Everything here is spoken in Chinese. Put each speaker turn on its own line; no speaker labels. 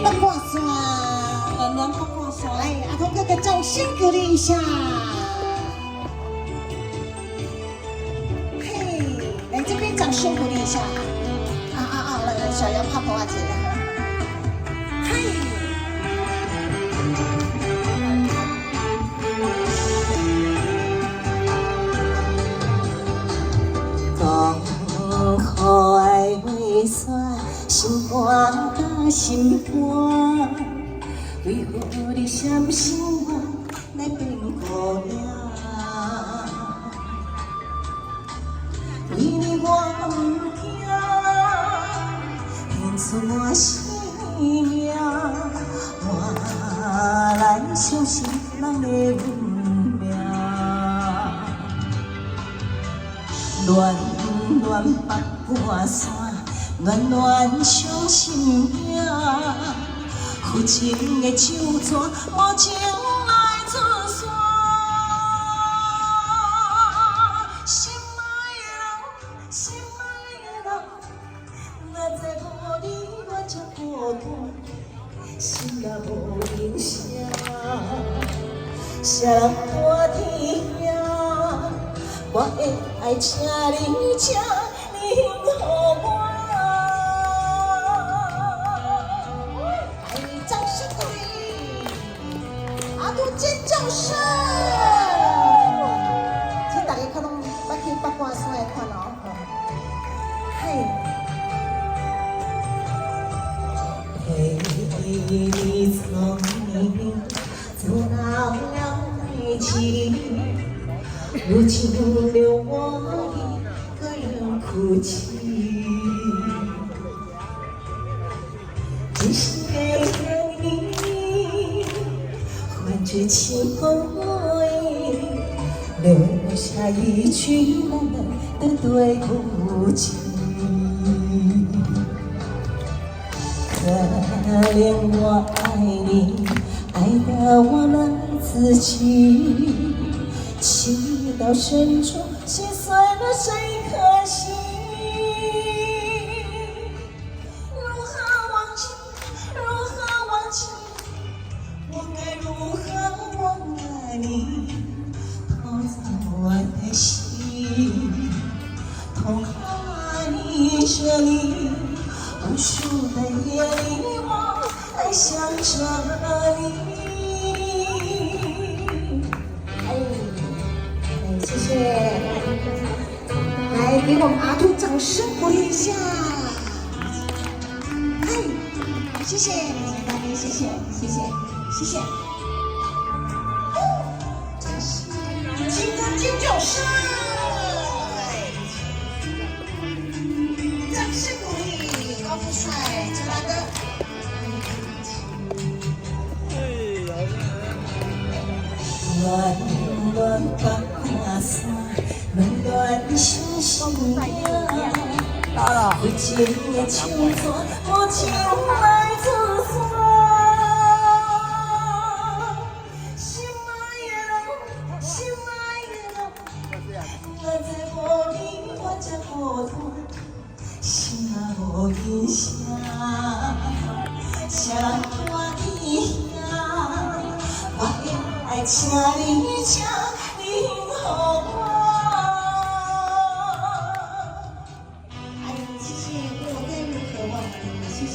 八卦山，
暖暖八卦山。
来，阿童哥哥掌声鼓励一下。嘿，来这边掌声鼓励一下。来，小杨泡泡啊姐的。嘿。
讲开为山，心肝甲心肝，为何你闪心我来变孤单？为你我不惊，献出我生命，换来相信人的运命。暖暖八卦山，暖暖伤心命。负情的手纸，无情来作散。心爱的人，心爱的人，若再无你，我才孤单，心也无影声。谁人看天涯？我的爱，请你，请你予我。
来，掌声鼓励，阿童尖叫声。请大家看到捌去八卦山来看哦。嘿。
陪你从你走到了爱情。如今留我一个人哭泣，只是给了你换绝情意，留下一句冷冷的对不起。可怜我爱你，爱得忘了自己。情到深处，心碎了谁可惜？如何忘记？如何忘记？我该如何忘了你？偷走我的心，痛爱你这里，无数的夜里我还想着你。
谢谢，来给我们阿童掌声鼓励一下。嘿，谢谢大家，谢谢，谢谢，谢谢。金歌尖叫声，掌声鼓励高富帅，这来的。
暖暖八卦山，暖暖伤心命。有情的手纸，无情来作散。心爱的人，心爱的人，若再无你，我才孤单，心也无影声。谁人看天涯？我的爱，请你，请你予我。
哎，谢谢，我该如何忘了你？谢谢。